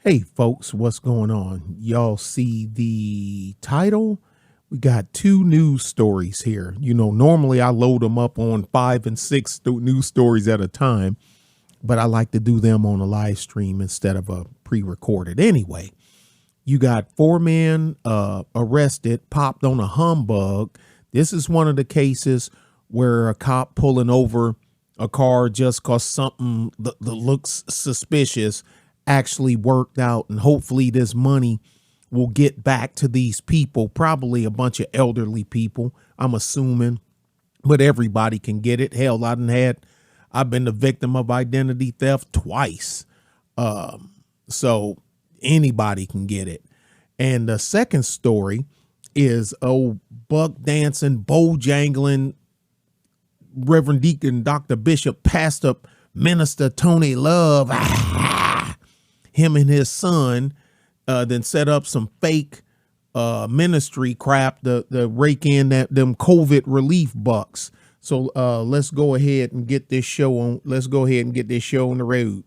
Hey folks, what's going on? Y'all see the title? We got two news stories here. Normally I load them up on 5 and 6 news stories at a time, but I like to do them on a live stream instead of a pre-recorded. Anyway, you got four men arrested, popped on a humbug. This is one of the cases where a cop pulling over a car just cause something that looks suspicious actually worked out, and hopefully this money will get back to these people, probably a bunch of elderly people, I'm assuming, but everybody can get it. Hell, I've been the victim of identity theft twice. So anybody can get it. And the second story is old buck dancing, bojangling Reverend Deacon Dr. Bishop Pastor Minister Tony Love. Him and his son then set up some fake ministry crap to rake in them COVID relief bucks. So let's go ahead and get this show on. Let's go ahead and get this show on the road.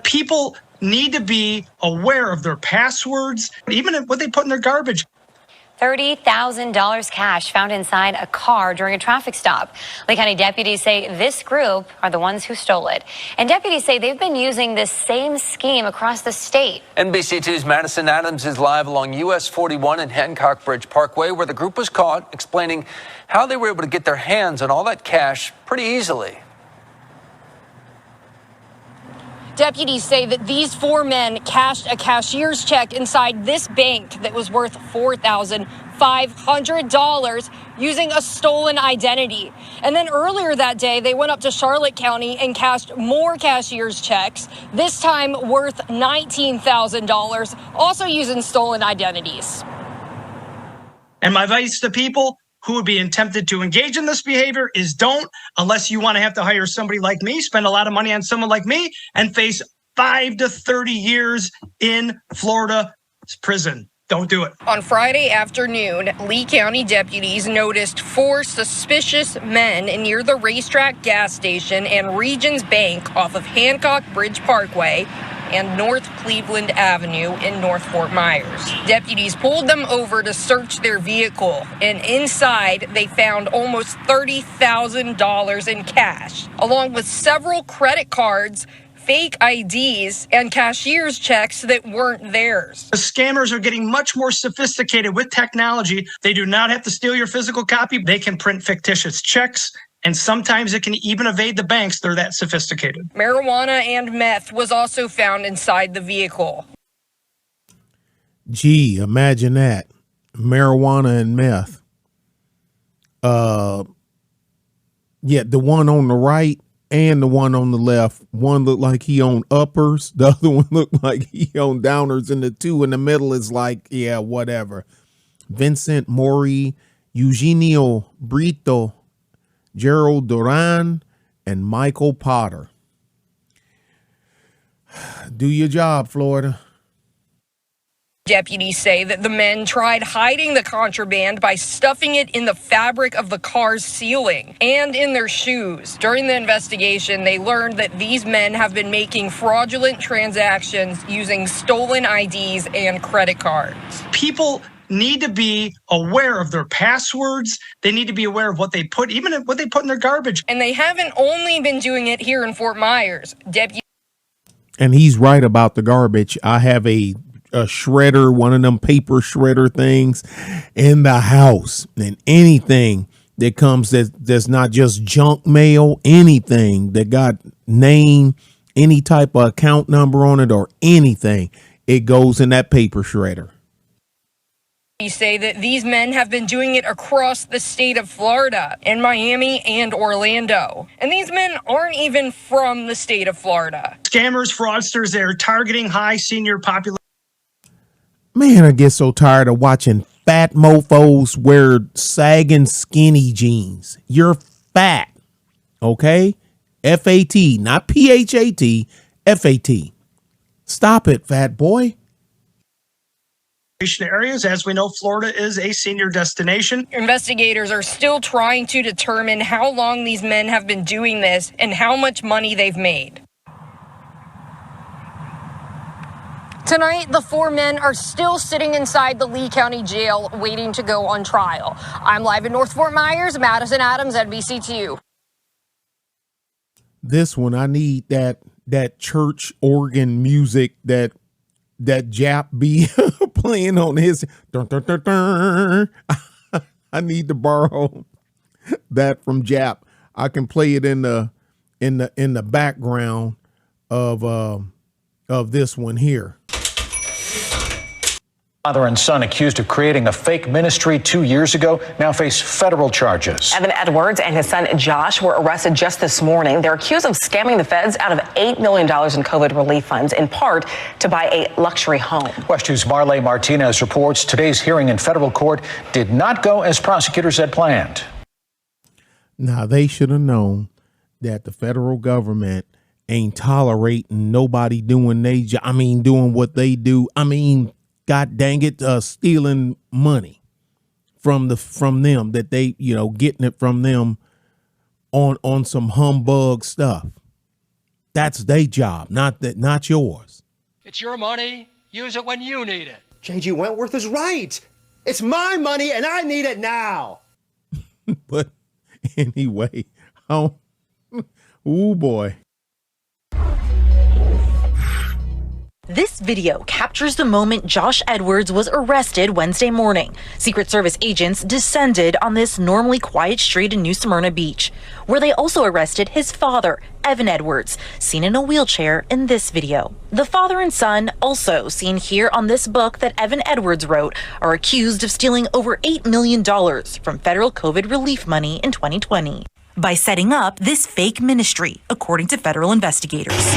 People need to be aware of their passwords, even what they put in their garbage. $30,000 cash found inside a car during a traffic stop. Lee County deputies say this group are the ones who stole it. And deputies say they've been using this same scheme across the state. NBC2's Madison Adams is live along US 41 and Hancock Bridge Parkway, where the group was caught, explaining how they were able to get their hands on all that cash pretty easily. Deputies say that these four men cashed a cashier's check inside this bank that was worth $4,500 using a stolen identity. And then earlier that day, they went up to Charlotte County and cashed more cashier's checks, this time worth $19,000, also using stolen identities. And my advice to people who would be tempted to engage in this behavior is don't, unless you want to have to hire somebody like me, spend a lot of money on someone like me, and face 5 to 30 years in Florida prison. Don't do it. On Friday afternoon, Lee County deputies noticed four suspicious men near the racetrack gas station and Regions Bank off of Hancock Bridge Parkway and North Cleveland Avenue in North Fort Myers. Deputies pulled them over to search their vehicle, and inside they found almost $30,000 in cash, along with several credit cards, fake IDs, and cashier's checks that weren't theirs. The scammers are getting much more sophisticated with technology. They do not have to steal your physical copy. They can print fictitious checks, and sometimes it can even evade the banks. They're that sophisticated. Marijuana and meth was also found inside the vehicle. Gee, imagine that. Marijuana and meth. Yeah, the one on the right and the one on the left. One looked like he owned uppers. The other one looked like he owned downers. And the two in the middle is like, yeah, whatever. Vincent Mori, Eugenio Brito, Gerald Duran, and Michael Potter. Do your job, Florida. Deputies say that the men tried hiding the contraband by stuffing it in the fabric of the car's ceiling and in their shoes. During the investigation, they learned that these men have been making fraudulent transactions using stolen IDs and credit cards. People need to be aware of their passwords. They need to be aware of what they put, even what they put in their garbage. And they haven't only been doing it here in Fort Myers. And he's right about the garbage. I have a shredder, one of them paper shredder things in the house, and anything that comes that's not just junk mail, anything that got name, any type of account number on it or anything, it goes in that paper shredder. You say that these men have been doing it across the state of Florida, in Miami and Orlando. And these men aren't even from the state of Florida. Scammers, fraudsters, they're targeting high senior population. Man, I get so tired of watching fat mofos wear sagging skinny jeans. You're fat, okay? F-A-T, not P-H-A-T, F-A-T. Stop it, fat boy. areas. As we know, Florida is a senior destination. Investigators are still trying to determine how long these men have been doing this and how much money they've made. Tonight, the 4 men are still sitting inside the Lee County Jail waiting to go on trial. I'm live in North Fort Myers, Madison Adams, NBC2. This one, I need that church organ music that Jap be playing on his. Dun, dun, dun, dun. I need to borrow that from Jap. I can play it in the background of this one here. Father and son accused of creating a fake ministry 2 years ago now face federal charges. Evan Edwards and his son Josh were arrested just this morning. They're accused of scamming the feds out of $8 million in COVID relief funds, in part to buy a luxury home. West 2's Marley Martinez reports today's hearing in federal court did not go as prosecutors had planned. Now, they should have known that the federal government ain't tolerating nobody doing doing what they do. God dang it, stealing money from them that they, getting it from them on some humbug stuff. That's their job, not yours. It's your money. Use it when you need it. J.G. Wentworth is right. It's my money and I need it now. But anyway, oh boy. This video captures the moment Josh Edwards was arrested Wednesday morning. Secret Service agents descended on this normally quiet street in New Smyrna Beach, where they also arrested his father, Evan Edwards, seen in a wheelchair in this video. The father and son, also seen here on this book that Evan Edwards wrote, are accused of stealing over $8 million from federal COVID relief money in 2020 by setting up this fake ministry, according to federal investigators.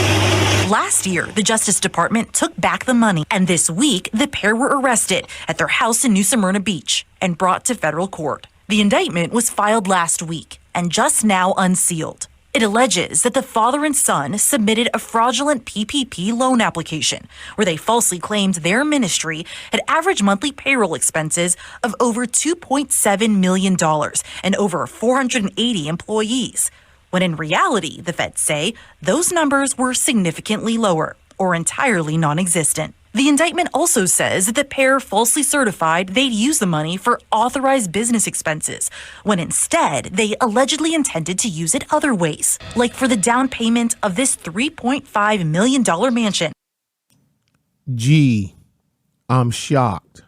Last year, the Justice Department took back the money, and this week, the pair were arrested at their house in New Smyrna Beach and brought to federal court. The indictment was filed last week and just now unsealed. It alleges that the father and son submitted a fraudulent PPP loan application where they falsely claimed their ministry had average monthly payroll expenses of over $2.7 million and over 480 employees, when in reality, the feds say, those numbers were significantly lower or entirely non-existent. The indictment also says that the pair falsely certified they'd use the money for authorized business expenses, when instead they allegedly intended to use it other ways, like for the down payment of this $3.5 million mansion. Gee, I'm shocked.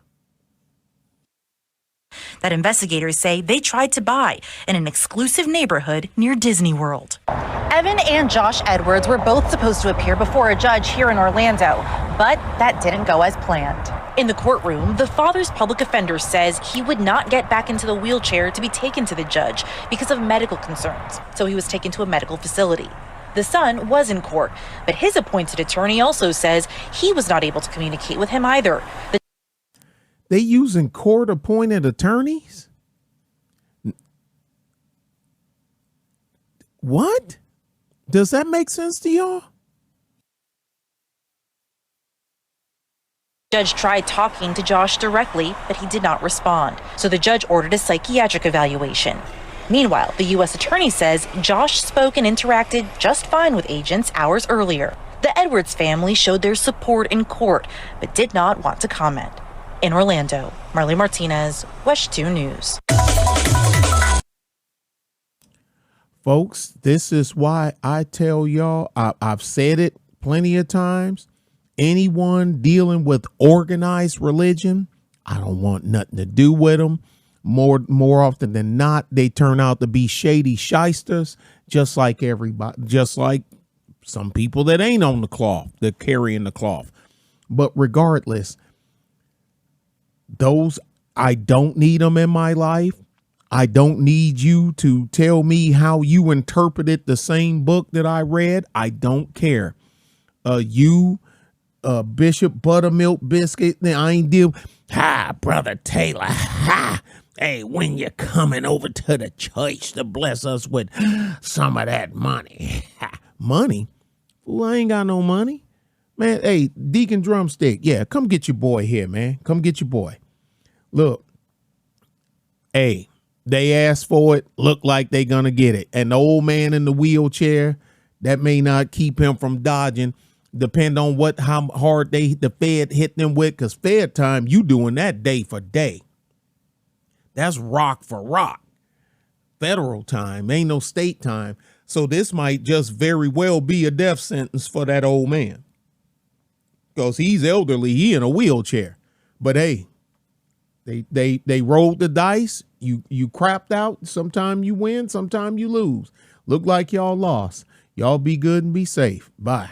That investigators say they tried to buy in an exclusive neighborhood near Disney World. Evan and Josh Edwards were both supposed to appear before a judge here in Orlando, but that didn't go as planned. In the courtroom, the father's public defender says he would not get back into the wheelchair to be taken to the judge because of medical concerns, so he was taken to a medical facility. The son was in court, but his appointed attorney also says he was not able to communicate with him either. They using court-appointed attorneys? What? Does that make sense to y'all? Judge tried talking to Josh directly, but he did not respond. So the judge ordered a psychiatric evaluation. Meanwhile, the U.S. attorney says Josh spoke and interacted just fine with agents hours earlier. The Edwards family showed their support in court, but did not want to comment. In Orlando, Marley Martinez, West 2 News. Folks, this is why I tell y'all, I've said it plenty of times. Anyone dealing with organized religion, I don't want nothing to do with them. More often than not, they turn out to be shady shysters, just like everybody, just like some people that ain't on the cloth, that carrying the cloth. But regardless, those, I don't need them in my life. I don't need you to tell me how you interpreted the same book that I read. I don't care. Bishop Buttermilk Biscuit, I ain't deal. Hi, Brother Taylor. Ha. Hey, when you coming over to the church to bless us with some of that money? Ha. Money? Well, I ain't got no money. Man, hey, Deacon Drumstick, yeah, come get your boy here, man. Come get your boy. Look, hey, they asked for it, look like they gonna get it. And the old man in the wheelchair, that may not keep him from dodging, depend on how hard the Fed hit them with, because Fed time, you doing that day for day. That's rock for rock. Federal time, ain't no state time. So this might just very well be a death sentence for that old man. Because he's elderly, he in a wheelchair. But hey, they rolled the dice. You crapped out. Sometime you win, sometime you lose. Look like y'all lost. Y'all be good and be safe. Bye.